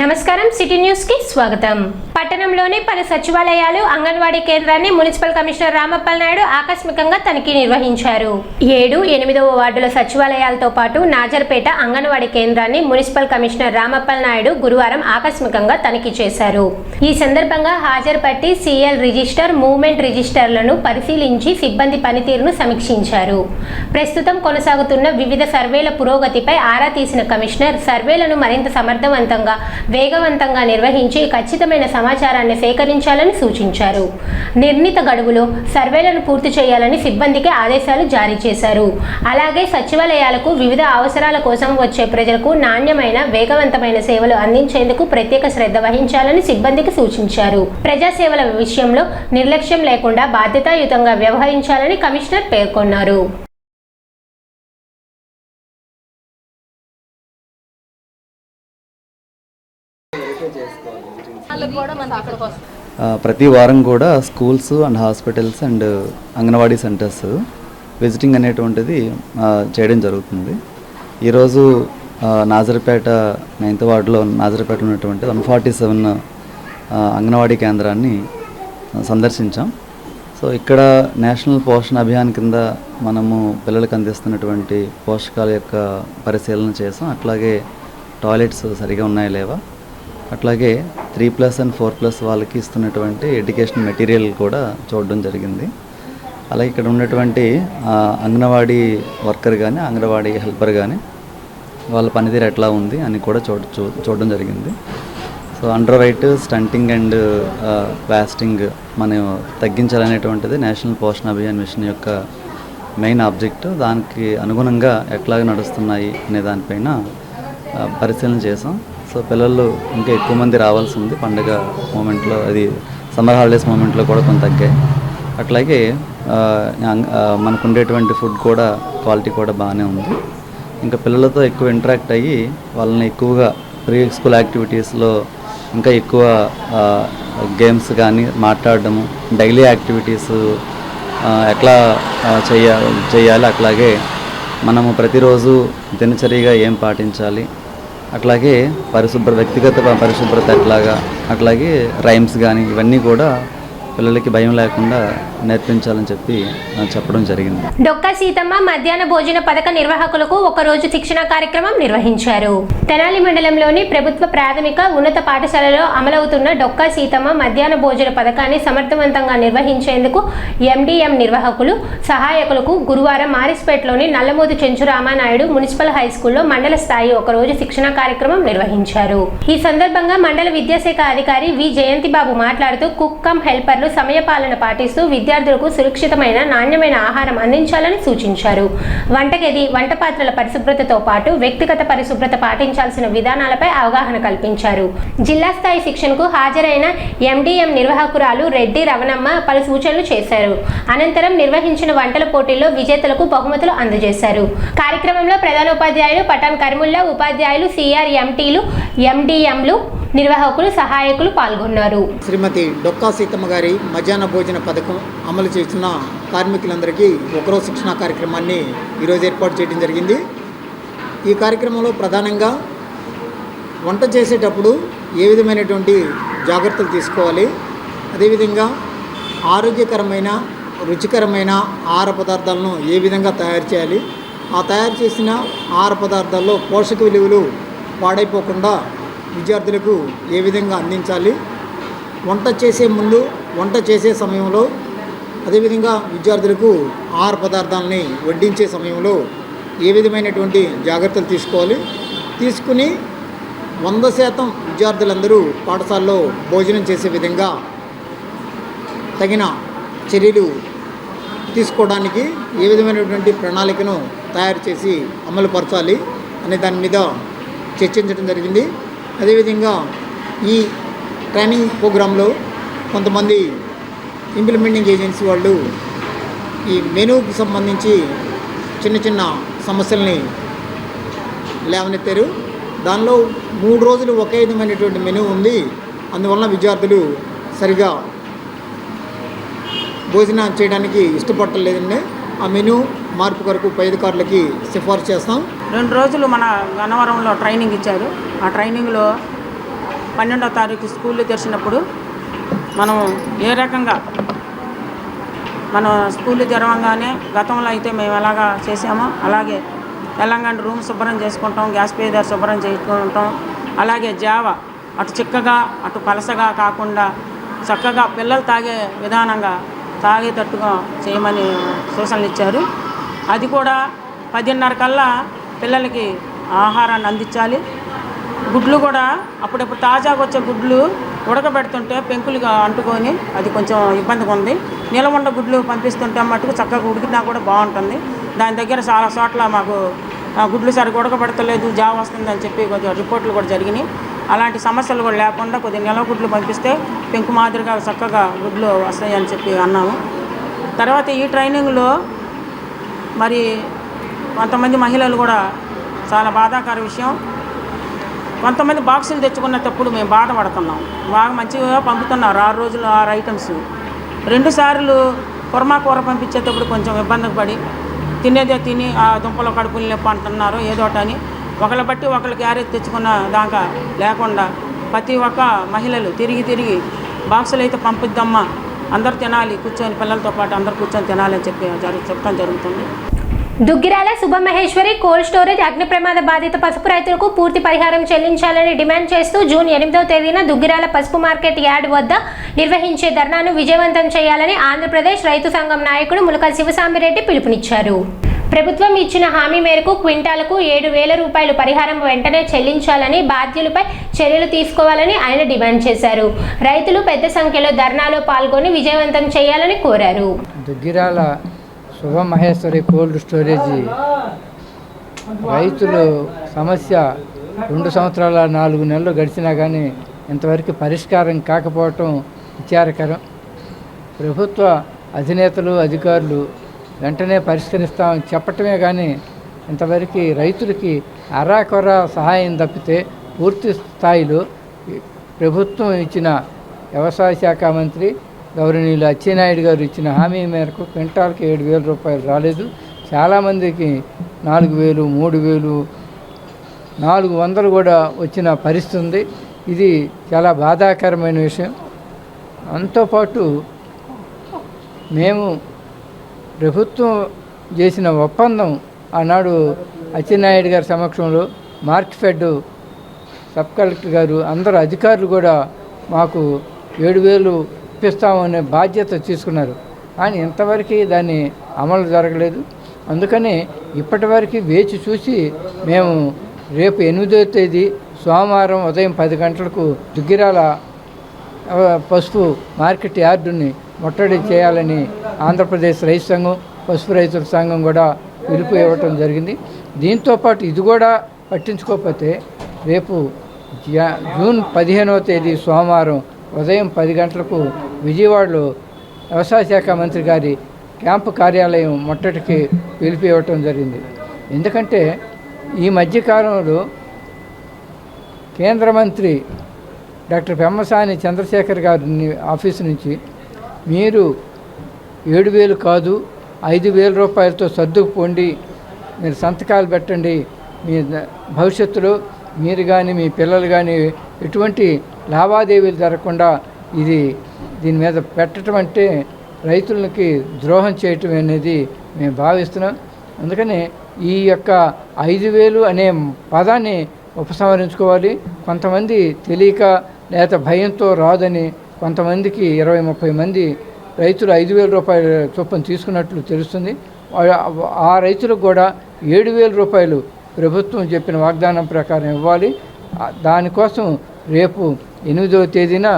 నమస్కారం city news కి స్వాగతం. పట్టణంలోని పలు సచివాలయాలు, అంగన్వాడీ కేంద్రాన్ని మున్సిపల్ కమిషనర్ రామప్పల్ నాయుడు ఆకస్మికంగా తనిఖీ నిర్వహించారు. 7, 8వ వార్డుల సచివాలయాలతో పాటు నాజర్పేట అంగన్వాడీ కేంద్రాన్ని మున్సిపల్ కమిషనర్ రామప్పల్ నాయుడు గురువారం ఆకస్మికంగా తనిఖీ చేశారు. ఈ సందర్భంగా హాజరు పట్టి సీఎల్ రిజిస్టర్, మూవ్మెంట్ రిజిస్టర్లను పరిశీలించి సిబ్బంది పనితీరును సమీక్షించారు. ప్రస్తుతం కొనసాగుతున్న వివిధ సర్వేల పురోగతిపై ఆరా తీసిన కమిషనర్ సర్వేలను మరింత సమర్థవంతంగా, వేగవంతంగా నిర్వహించి ఖచ్చితమైన సమాచారాన్ని సేకరించాలని సూచించారు. నిర్ణీత గడువులో సర్వేలను పూర్తి చేయాలని సిబ్బందికి ఆదేశాలు జారీ చేశారు. అలాగే సచివాలయాలకు వివిధ అవసరాల కోసం వచ్చే ప్రజలకు నాణ్యమైన, వేగవంతమైన సేవలు అందించేందుకు ప్రత్యేక శ్రద్ధ వహించాలని సిబ్బందికి సూచించారు. ప్రజాసేవల విషయంలో నిర్లక్ష్యం లేకుండా బాధ్యతాయుతంగా వ్యవహరించాలని కమిషనర్ పేర్కొన్నారు. ప్రతి వారం కూడా schools and hospitals and anganwadi centres visiting అనేటువంటిది చేయడం జరుగుతుంది. ఈరోజు నాజర్పేట 9th వార్డులో నాజర్పేటలో ఉన్నటువంటి 147 అంగన్వాడీ కేంద్రాన్ని సందర్శించాం. సో ఇక్కడ నేషనల్ పోషణ అభియాన్ కింద మనము పిల్లలకు అందిస్తున్నటువంటి పోషకాల యొక్క పరిశీలన చేసాం. అట్లాగే టాయిలెట్స్ సరిగా ఉన్నాయా లేవా, అట్లాగే 3+ and 4+ వాళ్ళకి ఇస్తున్నటువంటి ఎడ్యుకేషన్ మెటీరియల్ కూడా చూడడం జరిగింది. అలాగే ఇక్కడ ఉన్నటువంటి అంగన్వాడీ వర్కర్ కానీ, అంగన్వాడీ హెల్పర్ కానీ వాళ్ళ పనితీరు ఎట్లా ఉంది అని కూడా చూడడం జరిగింది. So under weight, stunting and wasting మనం తగ్గించాలనేటువంటిది నేషనల్ పోషణ అభియాన్ మిషన్ యొక్క మెయిన్ ఆబ్జెక్ట్. దానికి అనుగుణంగా ఎట్లాగ నడుస్తున్నాయి అనే దానిపైన పరిశీలన చేసాం. సో పిల్లలు ఇంకా ఎక్కువ మంది రావాల్సి ఉంది. పండుగ మూమెంట్లో, అది సమ్మర్ హాలిడేస్ మూమెంట్లో కూడా కొంత తగ్గాయి. అట్లాగే మనకు ఉండేటువంటి ఫుడ్ కూడా క్వాలిటీ కూడా బాగానే ఉంది. ఇంకా పిల్లలతో ఎక్కువ ఇంటరాక్ట్ అయ్యి వాళ్ళని ఎక్కువగా ప్రీ స్కూల్ యాక్టివిటీస్లో ఇంకా ఎక్కువ గేమ్స్ కానీ మాట్లాడడము, డైలీ యాక్టివిటీస్ ఎట్లా చేయాలి, అట్లాగే మనము ప్రతిరోజు దినచర్యగా ఏం పాటించాలి, అట్లాగే వ్యక్తిగత పరిశుభ్రత ఎట్లాగా, అట్లాగే రైమ్స్ కానీ ఇవన్నీ కూడా పిల్లలకి భయం లేకుండా నేర్పించాలని చెప్పడం జరిగింది. డొక్కా సీతమ్మ మధ్యాహ్న భోజన పథక నిర్వాహకులకు ఒకరోజు శిక్షణ కార్యక్రమం నిర్వహించారు. తెనాలి మండలంలోని ప్రభుత్వ ప్రాథమిక, ఉన్నత పాఠశాలలో అమలవుతున్న డొక్కా సీతమ్మ మధ్యాహ్న భోజన పథకాన్ని సమర్థవంతంగా నిర్వహించేందుకు ఎండిఎం నిర్వాహకులు, సహాయకులకు గురువారం మారిస్పేటలోని నల్లమోతు చెంచు రామానాయుడు మున్సిపల్ హైస్కూల్లో మండల స్థాయి ఒకరోజు శిక్షణ కార్యక్రమం నిర్వహించారు. ఈ సందర్భంగా మండల విద్యాశాఖ అధికారి వి జయంతిబాబు మాట్లాడుతూ కుక్ కమ్ హెల్పర్లు సమయపాలన పాటిస్తూ విద్యార్థులకు సురక్షితమైన, నాణ్యమైన ఆహారం అందించాలని సూచించారు. వంటగది, వంట పాత్రల పరిశుభ్రతతో పాటు వ్యక్తిగత పరిశుభ్రత పాటించాల్సిన విధానాలపై అవగాహన కల్పించారు. జిల్లా స్థాయి శిక్షణకు హాజరైన ఎండిఎం నిర్వాహకురాలు రెడ్డి రవణమ్మ పలు సూచనలు చేశారు. అనంతరం నిర్వహించిన వంటల పోటీల్లో విజేతలకు బహుమతులు అందజేశారు. కార్యక్రమంలో ప్రధానోపాధ్యాయులు పఠాన్ కర్ముల్లా, ఉపాధ్యాయులు, సిఆర్ఎంటీలు, ఎండిఎంలు, నిర్వాహకులు, సహాయకులు పాల్గొన్నారు. శ్రీమతి డొక్కా సీతమ్మ గారి మధ్యాహ్న భోజన పథకం అమలు చేస్తున్న కార్మికులందరికీ ఒకరోజు శిక్షణా కార్యక్రమాన్ని ఈరోజు ఏర్పాటు చేయడం జరిగింది. ఈ కార్యక్రమంలో ప్రధానంగా వంట చేసేటప్పుడు ఏ విధమైనటువంటి జాగ్రత్తలు తీసుకోవాలి, అదేవిధంగా ఆరోగ్యకరమైన, రుచికరమైన ఆహార పదార్థాలను ఏ విధంగా తయారు చేయాలి, ఆ తయారు చేసిన ఆహార పదార్థాల్లో పోషక విలువలు పాడైపోకుండా విద్యార్థులకు ఏ విధంగా అందించాలి, వంట చేసే ముందు, వంట చేసే సమయంలో, అదేవిధంగా విద్యార్థులకు ఆహార పదార్థాలని వడ్డించే సమయంలో ఏ విధమైనటువంటి జాగ్రత్తలు తీసుకోవాలి, తీసుకుని 100% విద్యార్థులందరూ పాఠశాలలో భోజనం చేసే విధంగా తగిన చర్యలు తీసుకోవడానికి ఏ విధమైనటువంటి ప్రణాళికను తయారు చేసి అమలుపరచాలి అనే దాని మీద చర్చించడం జరిగింది. అదేవిధంగా ఈ ట్రైనింగ్ ప్రోగ్రాంలో కొంతమంది ఇంప్లిమెంటింగ్ ఏజెన్సీ వాళ్ళు ఈ మెనూకి సంబంధించి చిన్న చిన్న సమస్యల్ని లేవనెత్తారు. దానిలో 3 రోజులు ఒకే విధమైనటువంటి మెనూ ఉంది. అందువలన విద్యార్థులు సరిగా భోజనం చేయడానికి ఇష్టపడలేదండి. ఆ మెనూ మార్పు కొరకు పై అధికారులకి సిఫార్సు చేస్తాం. 2 రోజులు మన గన్నవరంలో ట్రైనింగ్ ఇచ్చారు. ఆ ట్రైనింగ్లో 12వ తారీఖు స్కూళ్ళు తెరిచినప్పుడు మనం ఏ రకంగా మన స్కూళ్ళు తెరవంగానే గతంలో అయితే మేము ఎలాగా చేసామో అలాగే తెలంగాణ రూమ్ శుభ్రం చేసుకుంటాం, గ్యాస్ పేదర్ శుభ్రం చేసుకుంటాం. అలాగే జావ అటు చిక్కగా అటు పలసగా కాకుండా చక్కగా పిల్లలు తాగే విధానంగా తాగేటట్టుగా చేయమని సూచనలు ఇచ్చారు. అది కూడా 10:30 కల్లా పిల్లలకి ఆహారాన్ని అందించాలి. గుడ్లు కూడా అప్పుడప్పుడు తాజాగా వచ్చే గుడ్లు ఉడకబెడుతుంటే పెంకులుగా అంటుకొని అది కొంచెం ఇబ్బందిగా ఉంది. నిలవండ గుడ్లు పంపిస్తుంటే మటుకు చక్కగా ఉడికినా కూడా బాగుంటుంది. దాని దగ్గర చాలా చోట్ల మాకు గుడ్లు సరిగ్గా ఉడకబెడతలేదు, జావ వస్తుందని చెప్పి కొంచెం రిపోర్ట్లు కూడా జరిగినాయి. అలాంటి సమస్యలు కూడా లేకుండా కొద్దిగా నిలవ గుడ్లు పంపిస్తే పెంకు మాదిరిగా చక్కగా గుడ్లు వస్తాయని చెప్పి అన్నాము. తర్వాత ఈ ట్రైనింగ్లో మరి కొంతమంది మహిళలు కూడా చాలా బాధాకర విషయం, కొంతమంది బాక్సులు తెచ్చుకునేటప్పుడు మేము బాధపడుతున్నాం. బాగా మంచిగా పంపుతున్నారు, 6 రోజులు 6 ఐటమ్స్. 2 సార్లు కుర్మా కూర పంపించేటప్పుడు కొంచెం ఇబ్బంది పడి తినేదే తిని ఆ దుంపల కడుపులు నొప్పి అంటున్నారు ఏదోటని. ఒకళ్ళ బట్టి ఒకళ్ళు క్యారేజ్ తెచ్చుకున్న దాకా లేకుండా ప్రతి ఒక్క మహిళలు తిరిగి బాక్సులు అయితే పంపిద్దామా, అందరూ తినాలి, కూర్చొని పిల్లలతో పాటు అందరూ కూర్చొని తినాలి అని చెప్పి చెప్పడం జరుగుతుంది. దుగ్గిరాల శుభమహేశ్వరి కోల్డ్ స్టోరేజ్ అగ్ని ప్రమాద బాధిత పసుపు రైతులకు పూర్తి పరిహారం చెల్లించాలని డిమాండ్ చేస్తూ జూన్ 8వ తేదీన దుగ్గిరాల పసుపు మార్కెట్ యార్డ్ వద్ద నిర్వహించే ధర్నాను విజయవంతం చేయాలని ఆంధ్రప్రదేశ్ రైతు సంఘం నాయకుడు ములక శివసామిరెడ్డి పిలుపునిచ్చారు. ప్రభుత్వం ఇచ్చిన హామీ మేరకు క్వింటాలకు 7,000 రూపాయలు పరిహారం వెంటనే చెల్లించాలని, బాధ్యులపై చర్యలు తీసుకోవాలని ఆయన డిమాండ్ చేశారు. రైతులు పెద్ద సంఖ్యలో ధర్నాలో పాల్గొని విజయవంతం చేయాలని కోరారు. దుగ్గిరాల శుభమహేశ్వరి కోల్డ్ స్టోరేజీ రైతులు సమస్య 2 సంవత్సరాల 4 నెలలు గడిచినా కానీ ఇంతవరకు పరిష్కారం కాకపోవటం విచారకరం. ప్రభుత్వ అధినేతలు అధికారులు వెంటనే పరిష్కరిస్తామని చెప్పటమే కానీ ఇంతవరకు రైతులకి అరాకొర సహాయం తప్పితే పూర్తి స్థాయిలో ప్రభుత్వం ఇచ్చిన వ్యవసాయ శాఖ మంత్రి గౌరవనీయులు అచ్చెన్నాయుడు గారు ఇచ్చిన హామీ మేరకు క్వింటాల్కి 7,000 రూపాయలు రాలేదు. చాలామందికి 4,000, 3,000, 400 కూడా వచ్చిన పరిస్థితి ఉంది. ఇది చాలా బాధాకరమైన విషయం. అంతోపాటు మేము ప్రభుత్వం చేసిన ఒప్పందం ఆనాడు అచ్చెన్నాయుడు గారి సమక్షంలో మార్క్ఫెడ్ సబ్ కలెక్టర్ గారు అందరు అధికారులు కూడా మాకు 7,000 ఇప్పిస్తామనే బాధ్యత తీసుకున్నారు. కానీ ఇంతవరకు దాన్ని అమలు జరగలేదు. అందుకని ఇప్పటి వరకు వేచి చూసి మేము రేపు 8వ తేదీ సోమవారం ఉదయం 10 గంటలకు దుగ్గిరాల పసుపు మార్కెట్ యార్డుని ముట్టడి చేయాలని ఆంధ్రప్రదేశ్ రైతు సంఘం, పసుపు రైతుల సంఘం కూడా పిలుపు ఇవ్వటం జరిగింది. దీంతోపాటు ఇది కూడా పట్టించుకోకపోతే రేపు జూన్ 15వ తేదీ సోమవారం ఉదయం 10 గంటలకు విజయవాడలో వ్యవసాయ శాఖ మంత్రి గారి క్యాంపు కార్యాలయం ముట్టడికి పిలుపు ఇవ్వటం జరిగింది. ఎందుకంటే ఈ మధ్యకాలంలో కేంద్ర మంత్రి డాక్టర్ పెమ్మసాని చంద్రశేఖర్ గారి ఆఫీసు నుంచి మీరు 7,000 కాదు 5,000 రూపాయలతో సర్దుకుపోండి, మీరు సంతకాలు పెట్టండి, మీ భవిష్యత్తులో మీరు కానీ మీ పిల్లలు కానీ ఎటువంటి లావాదేవీలు జరగకుండా దీని మీద పెట్టడం అంటే రైతులకి ద్రోహం చేయటం అనేది మేము భావిస్తున్నాం. అందుకని ఈ యొక్క 5,000 అనే పదాన్ని ఉపసంహరించుకోవాలి. కొంతమంది తెలియక లేదా భయంతో రాదని కొంతమందికి 20-30 మంది రైతులు 5,000 రూపాయల చొప్పున తీసుకున్నట్లు తెలుస్తుంది. ఆ రైతులకు కూడా 7,000 రూపాయలు ప్రభుత్వం చెప్పిన వాగ్దానం ప్రకారం ఇవ్వాలి. దానికోసం రేపు 8వ తేదీన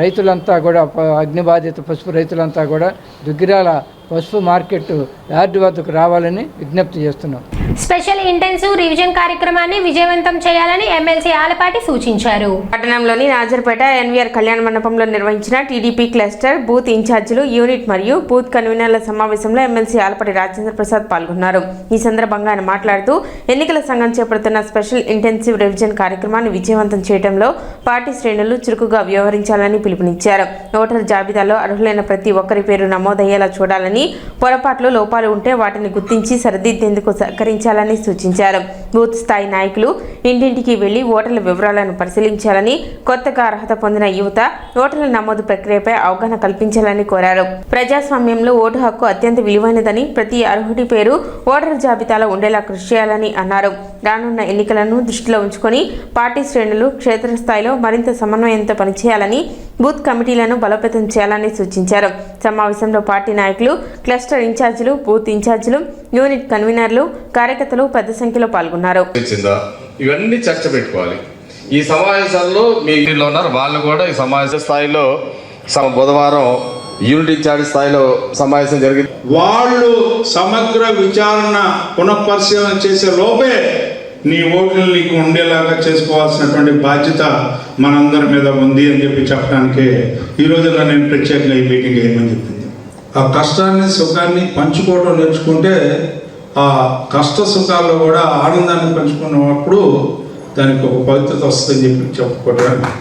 రైతులంతా కూడా అగ్నిబాధిత పసుపు రైతులంతా కూడా దుగ్గిరాల పసుపు మార్కెట్ యార్డు వద్దకు రావాలని విజ్ఞప్తి చేస్తున్నాం. స్పెషల్ ఇంటెన్సివ్ రివిజన్ కార్యక్రమాన్ని విజయవంతం చేయాలని ఎమ్మెల్సీ ఆలపాటి సూచించారు. పట్టణంలోని నాజర్పేట ఎన్వీఆర్ కళ్యాణ మండపంలో నిర్వహించిన టీడీపీ క్లస్టర్ బూత్ ఇన్ఛార్జీలు, యూనిట్ మరియు బూత్ కన్వీనర్ల సమావేశంలో ఎమ్మెల్సీ ఆలపాటి రాజేంద్ర ప్రసాద్ పాల్గొన్నారు. ఈ సందర్భంగా ఆయన మాట్లాడుతూ ఎన్నికల సంఘం చేపడుతున్న స్పెషల్ ఇంటెన్సివ్ రివిజన్ కార్యక్రమాన్ని విజయవంతం చేయడంలో పార్టీ శ్రేణులు చురుకుగా వ్యవహరించాలని పిలుపునిచ్చారు. ఓటర్ జాబితాలో అర్హులైన ప్రతి ఒక్కరి పేరు నమోదయ్యేలా చూడాలని చేయాలని, పొరపాట్లు లోపాలు ఉంటే వాటిని గుర్తించి సరిదిద్దేందుకు సహకరించాలని సూచించారు. బూత్ స్థాయి నాయకులు ఇంటింటికి వెళ్లి ఓటర్ల వివరాలను పరిశీలించాలని, కొత్తగా అర్హత పొందిన యువత ఓటర్ల నమోదు ప్రక్రియపై అవగాహన కల్పించాలని కోరారు. ప్రజాస్వామ్యంలో ఓటు హక్కు అత్యంత విలువైనదని, ప్రతి అర్హుడి పేరు ఓటరు జాబితాలో ఉండేలా కృషి చేయాలని అన్నారు. రానున్న ఎన్నికలను దృష్టిలో ఉంచుకొని పార్టీ శ్రేణులు క్షేత్రస్థాయిలో మరింత సమన్వయంతో పనిచేయాలని, బూత్ కమిటీలను బలోపేతం చేయాలని సూచించారు. సమావేశంలో పార్టీ నాయకులు, క్లస్టర్ ఇన్ఛార్జీలు, బూత్ ఇన్ఛార్జీలు, యూనిట్ కన్వీనర్లు, కార్యకర్తలు పెద్ద సంఖ్యలో పాల్గొన్నారు. ఇవన్నీ చర్చ పెట్టుకోవాలి. ఈ సమావేశంలో మీ ఇంటిలో ఉన్నారు వాళ్ళు కూడా ఈ సమావేశ స్థాయిలో బుధవారం యూనిట్ ఇన్ఛార్జ్ స్థాయిలో సమావేశం జరిగింది. వాళ్ళు సమగ్ర విచారణ పునఃపరిశీలన చేసే లోపే నీ ఓట్లు నీకు ఉండేలాగా చేసుకోవాల్సినటువంటి బాధ్యత మనందరి మీద ఉంది అని చెప్పి చెప్పడానికి ఈ రోజున నేను ప్రత్యేకంగా ఈ మీటింగ్ ఏమని చెప్పింది. ఆ కష్టాన్ని సుఖాన్ని పంచుకోవడం నేర్చుకుంటే ఆ కష్ట సుఖాల్లో కూడా ఆనందాన్ని పంచుకున్నప్పుడు దానికి ఒక పవిత్రత వస్తుందని చెప్పి చెప్పుకోవడానికి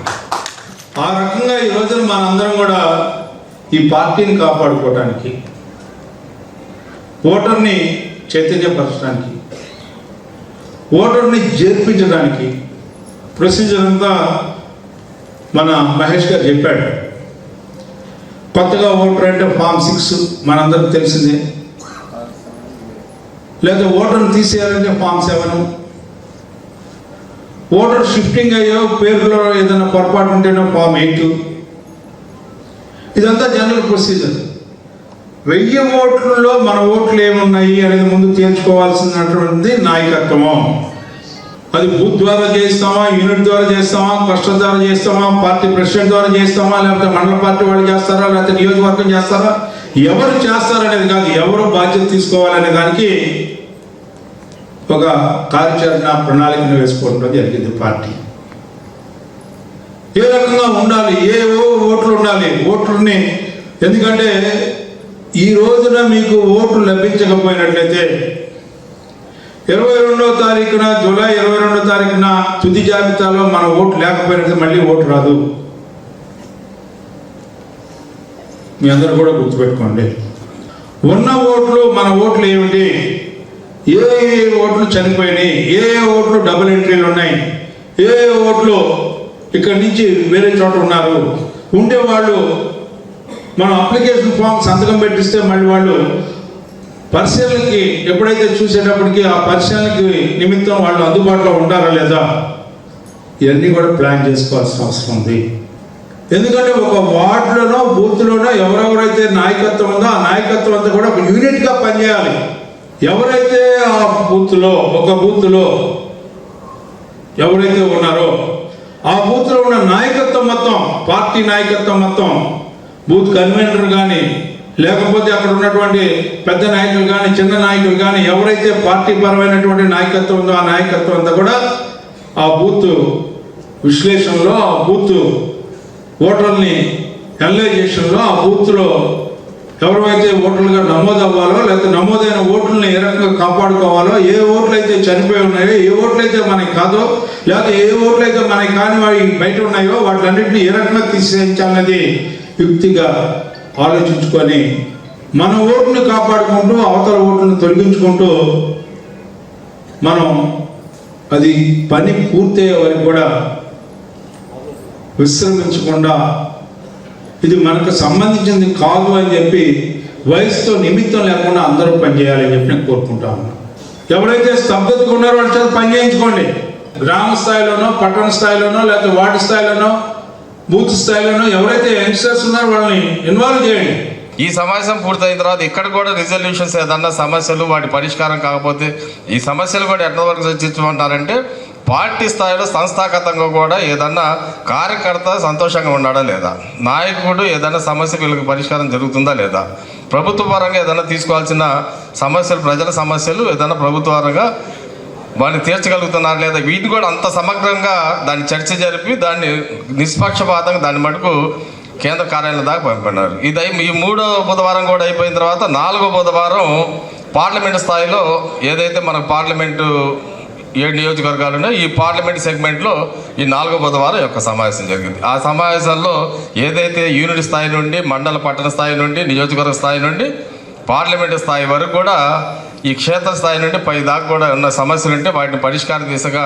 ఆ రకంగా ఈ రోజున మనందరం కూడా ఈ పార్టీని కాపాడుకోవడానికి, ఓటర్ని చైతన్యపరచడానికి, ఓటర్ని చేర్పించడానికి ప్రొసీజర్ అంతా మన మహేష్ గారు చెప్పాడు. కొత్తగా ఓటర్ అంటే ఫామ్ 6 మనందరికి తెలిసిందే, లేదా ఓటర్ని తీసేయాలంటే ఫామ్ 7, ఓటర్ షిఫ్టింగ్ అయ్యో పేరులో ఏదైనా పొరపాటు ఉంటేనో ఫామ్ 8. ఇదంతా జనరల్ ప్రొసీజర్. 1000 ఓట్లలో మన ఓట్లు ఏమున్నాయి అనేది ముందు తేల్చుకోవాల్సినటువంటి నాయకత్వము. అది బూత్ ద్వారా చేస్తామా, యూనిట్ ద్వారా చేస్తామా, క్లస్టర్ ద్వారా చేస్తామా, పార్టీ ప్రెసిడెంట్ ద్వారా చేస్తామా, లేకపోతే మండల పార్టీ వాళ్ళు చేస్తారా, లేకపోతే నియోజకవర్గం చేస్తారా, ఎవరు చేస్తారనేది కాదు, ఎవరు బాధ్యత తీసుకోవాలనే దానికి ఒక కార్యాచరణ ప్రణాళికను వేసుకోవడం జరిగింది పార్టీ. ఏ రకంగా ఉండాలి, ఏ ఓట్లు ఉండాలి, ఓట్లని. ఎందుకంటే ఈ రోజున మీకు ఓట్లు లభించకపోయినట్లయితే 22వ తారీఖున, జూలై 22వ తారీఖున తుది జాబితాలో మన ఓటు లేకపోయినట్లయితే మళ్ళీ ఓటు రాదు. మీ అందరూ కూడా గుర్తుపెట్టుకోండి. ఉన్న ఓట్లు, మన ఓట్లు ఏమిటి, ఏ ఓట్లు చనిపోయినాయి, ఏ ఓట్లు డబుల్ ఎంట్రీలు ఉన్నాయి, ఏ ఓట్లు ఇక్కడి నుంచి వేరే చోట ఉన్నారు, ఉండే వాళ్ళు మనం అప్లికేషన్ ఫామ్ సంతకం పెట్టిస్తే మళ్ళీ వాళ్ళు పరిశీలనకి ఎప్పుడైతే చూసేటప్పటికి ఆ పరిశీలనకి నిమిత్తం వాళ్ళు అందుబాటులో ఉంటారా లేదా, ఇవన్నీ కూడా ప్లాన్ చేసుకోవాల్సిన అవసరం ఉంది. ఎందుకంటే ఒక వార్డులోనో బూత్లోనో ఎవరెవరైతే నాయకత్వం ఉందో ఆ నాయకత్వం అంతా కూడా ఒక యూనిట్గా పనిచేయాలి. ఎవరైతే ఆ బూత్లో, ఒక బూత్లో ఎవరైతే ఉన్నారో ఆ బూత్లో ఉన్న నాయకత్వం మొత్తం, పార్టీ నాయకత్వం మొత్తం, బూత్ కన్వీనర్ కానీ లేకపోతే అక్కడ ఉన్నటువంటి పెద్ద నాయకులు కానీ చిన్న నాయకులు కానీ ఎవరైతే పార్టీ పరమైనటువంటి నాయకత్వం ఉందో ఆ నాయకత్వం అంతా కూడా ఆ బూత్ విశ్లేషణలో, ఆ బూత్ ఓటర్ని అనలైజేషన్లో, ఆ బూత్లో ఎవరైతే ఓటర్లుగా నమోదు అవ్వాలో, లేకపోతే నమోదైన ఓట్లని ఏ రకంగా కాపాడుకోవాలో, ఏ ఓట్లు అయితే చనిపోయి ఉన్నాయో, ఏ ఓట్లు అయితే మనకి కాదో, లేకపోతే ఏ ఓట్లు అయితే మనకి కాని వాటి బయట ఉన్నాయో వాటిలన్నింటినీ ఏ రకంగా తీసేయించాలన్నది యుక్తిగా ఆలోచించుకొని మన ఓటును కాపాడుకుంటూ అవతల ఓట్లను తొలగించుకుంటూ మనం అది పని పూర్తయ్యే వరకు కూడా విశ్రమించకుండా ఇది మనకు సంబంధించింది కాదు అని చెప్పి వయసుతో నిమిత్తం లేకుండా అందరూ పనిచేయాలని చెప్పి నేను కోరుకుంటా ఉన్నాను. ఎవరైతే స్తబ్దతగా ఉన్నారో వాళ్ళ చేత పని చేయించుకోండి. గ్రామ స్థాయిలోనో, పట్టణ స్థాయిలోనో, లేకపోతే వార్డు స్థాయిలోనో, బూత్ స్థాయిలోనో ఎవరైతే యంగ్స్టర్స్ ఉన్నారో వాళ్ళని ఇన్వాల్వ్ చేయండి. ఈ సమావేశం పూర్తయిన తర్వాత ఇక్కడ కూడా రిజల్యూషన్స్ ఏదన్నా సమస్యలు వాటి పరిష్కారం కాకపోతే ఈ సమస్యలు కూడా ఎంతవరకు చర్చించమంటారంటే పార్టీ స్థాయిలో సంస్థాగతంగా కూడా ఏదన్నా కార్యకర్త సంతోషంగా ఉన్నాడా లేదా, నాయకుడు ఏదైనా సమస్యకు వీళ్ళకి పరిష్కారం జరుగుతుందా లేదా, ప్రభుత్వ పరంగా ఏదైనా తీసుకోవాల్సిన సమస్యలు, ప్రజల సమస్యలు ఏదైనా ప్రభుత్వ పరంగా వాడిని తీర్చగలుగుతున్నారు లేదా, వీటిని కూడా అంత సమగ్రంగా దాన్ని చర్చ జరిపి దాన్ని నిష్పక్షపాతంగా దాని మటుకు కేంద్ర కార్యాలయం దాకా పంపినారు. ఇది ఈ 3వ బుధవారం కూడా అయిపోయిన తర్వాత 4వ బుధవారం పార్లమెంటు స్థాయిలో ఏదైతే మనకు పార్లమెంటు 7 నియోజకవర్గాలు ఉన్నాయో ఈ పార్లమెంట్ సెగ్మెంట్లో ఈ 4వ బుధవారం యొక్క సమావేశం జరిగింది. ఆ సమావేశంలో ఏదైతే యూనిట్ స్థాయి నుండి, మండల పట్టణ స్థాయి నుండి, నియోజకవర్గ స్థాయి నుండి పార్లమెంటు స్థాయి వరకు కూడా ఈ క్షేత్రస్థాయి నుండి పై దాకా కూడా ఉన్న సమస్యలు ఉంటే వాటిని పరిష్కార దిశగా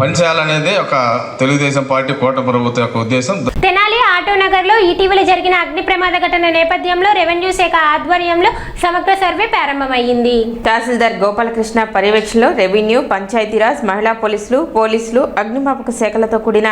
పనిచేయాలనేది ఒక తెలుగుదేశం పార్టీ కూటమి ప్రభుత్వం యొక్క ఉద్దేశం. తెనాలి ఆటోనగర్లో ఇటీవల జరిగిన అగ్ని ప్రమాద ఘటన నేపథ్యంలో రెవెన్యూ శాఖ ఆధ్వర్యంలో సమగ్ర సర్వే ప్రారంభమైంది. తహసీల్దార్ గోపాలకృష్ణ పర్యవేక్షణలో రెవెన్యూ, పంచాయతీరాజ్, మహిళా పోలీసులు, అగ్నిమాపక శాఖలతో కూడిన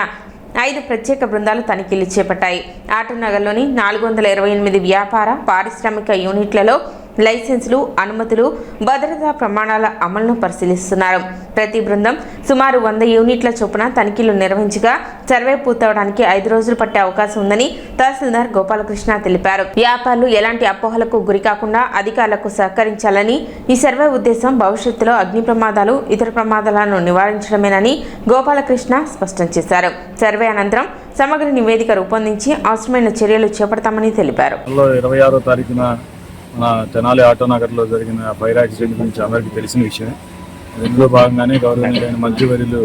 5 ప్రత్యేక బృందాలు తనిఖీలు చేపట్టాయి. ఆటోనగర్లోని 428 వ్యాపార, పారిశ్రామిక యూనిట్లలో లైసెన్సులు, అనుమతులు, భద్రతా ప్రమాణాల అమలును పరిశీలిస్తున్నారు. ప్రతి బృందం సుమారు 100 యూనిట్ల చొప్పున తనిఖీలు నిర్వహించగా సర్వే పూర్తవడానికి 5 రోజులు పట్టే అవకాశం ఉందని తహసీల్దార్ గోపాలకృష్ణ తెలిపారు. వ్యాపారులు ఎలాంటి అపోహలకు గురికాకుండా అధికారులకు సహకరించాలని, ఈ సర్వే ఉద్దేశం భవిష్యత్తులో అగ్ని ప్రమాదాలు, ఇతర ప్రమాదాలను నివారించడమేనని గోపాలకృష్ణ స్పష్టం చేశారు. సర్వే అనంతరం సమగ్ర నివేదిక రూపొందించి అవసరమైన చర్యలు చేపడతామని తెలిపారు. 26వ తారీఖున మన తెనాలి ఆటోనగర్లో జరిగిన ఫైర్ యాక్సిడెంట్ గురించి అందరికీ తెలిసిన విషయమే. ఇందులో భాగంగానే గౌరవనీయులైన మంత్రివర్యులు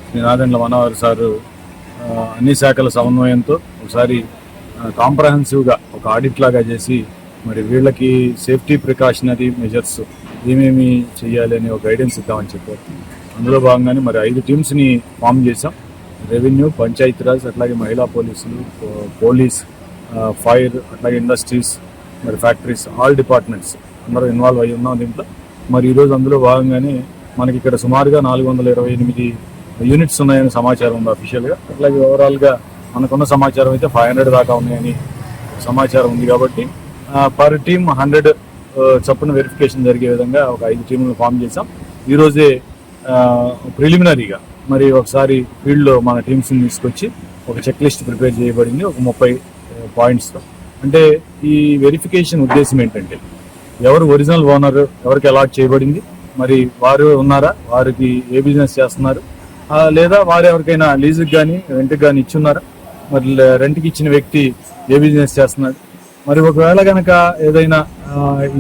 శ్రీ నాదెండ్ల మనోహర్ సారు అన్ని శాఖల సమన్వయంతో ఒకసారి కాంప్రహెన్సివ్గా ఒక ఆడిట్ లాగా చేసి మరి వీళ్ళకి సేఫ్టీ ప్రికాషనరీ మెజర్స్ ఏమేమి చేయాలి అని ఒక గైడెన్స్ ఇద్దామని చెప్పారు. అందులో భాగంగానే మరి 5 టీమ్స్ని ఫామ్ చేసాం. రెవెన్యూ, పంచాయతీరాజ్, అట్లాగే మహిళా పోలీస్, ఫైర్, అట్లాగే ఇండస్ట్రీస్, మరి ఫ్యాక్టరీస్, ఆల్ డిపార్ట్మెంట్స్ అందరూ ఇన్వాల్వ్ అయ్యి ఉన్నాం దీంట్లో. మరి ఈరోజు అందులో భాగంగానే మనకి ఇక్కడ సుమారుగా 428 యూనిట్స్ ఉన్నాయని సమాచారం ఉంది అఫీషియల్గా. అట్లాగే ఓవరాల్గా మనకున్న సమాచారం అయితే 500 దాకా ఉన్నాయని సమాచారం ఉంది. కాబట్టి పర్ టీమ్ 100 చొప్పున వెరిఫికేషన్ జరిగే విధంగా ఒక 5 టీంలను ఫామ్ చేసాం. ఈరోజే ప్రిలిమినరీగా మరి ఒకసారి ఫీల్డ్లో మన టీమ్స్ని తీసుకొచ్చి ఒక చెక్ లిస్ట్ ప్రిపేర్ చేయబడింది ఒక 30 పాయింట్స్తో. అంటే ఈ వెరిఫికేషన్ ఉద్దేశం ఏంటంటే ఎవరు ఒరిజినల్ ఓనర్, ఎవరికి అలాట్ చేయబడింది, మరి వారు ఉన్నారా, వారికి ఏ బిజినెస్ చేస్తున్నారు, లేదా వారు ఎవరికైనా లీజుకి కానీ రెంట్కి కానీ ఇచ్చున్నారా, మరి రెంట్కి ఇచ్చిన వ్యక్తి ఏ బిజినెస్ చేస్తున్నాడు, మరి ఒకవేళ కనుక ఏదైనా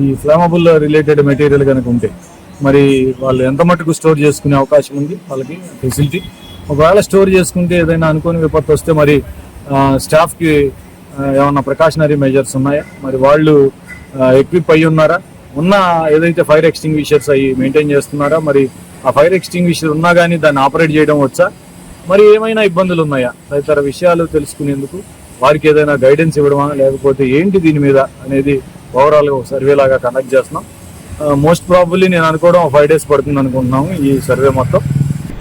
ఈ ఫ్లేమబుల్ రిలేటెడ్ మెటీరియల్ కనుక ఉంటే మరి వాళ్ళు ఎంత మటుకు స్టోర్ చేసుకునే అవకాశం ఉంది, వాళ్ళకి ఫెసిలిటీ. ఒకవేళ స్టోర్ చేసుకుంటే ఏదైనా అనుకోని విపత్తు వస్తే మరి స్టాఫ్కి ఏమన్నా ప్రికాషనరీ మెజర్స్ ఉన్నాయా, మరి వాళ్ళు ఎక్విప్ అయ్యి ఉన్నారా, ఉన్న ఏదైతే ఫైర్ ఎక్స్టింగ్విషర్స్ అవి మెయింటైన్ చేస్తున్నారా, మరి ఆ ఫైర్ ఎక్స్టింగ్విషర్ ఉన్నా కానీ దాన్ని ఆపరేట్ చేయడం వచ్చా, మరి ఏమైనా ఇబ్బందులు ఉన్నాయా, తదితర విషయాలు తెలుసుకునేందుకు వారికి ఏదైనా గైడెన్స్ ఇవ్వడమా, లేకపోతే ఏంటి దీని మీద అనేది ఓవరాల్గా ఒక సర్వే లాగా కండక్ట్ చేస్తున్నాం. మోస్ట్ ప్రాబబ్లీ నేను అనుకోవడం 5 days పడుతుంది అనుకుంటున్నాము ఈ సర్వే మొత్తం.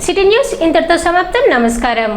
సిటీ న్యూస్ ఇంతటితో సమాప్తం. నమస్కారం.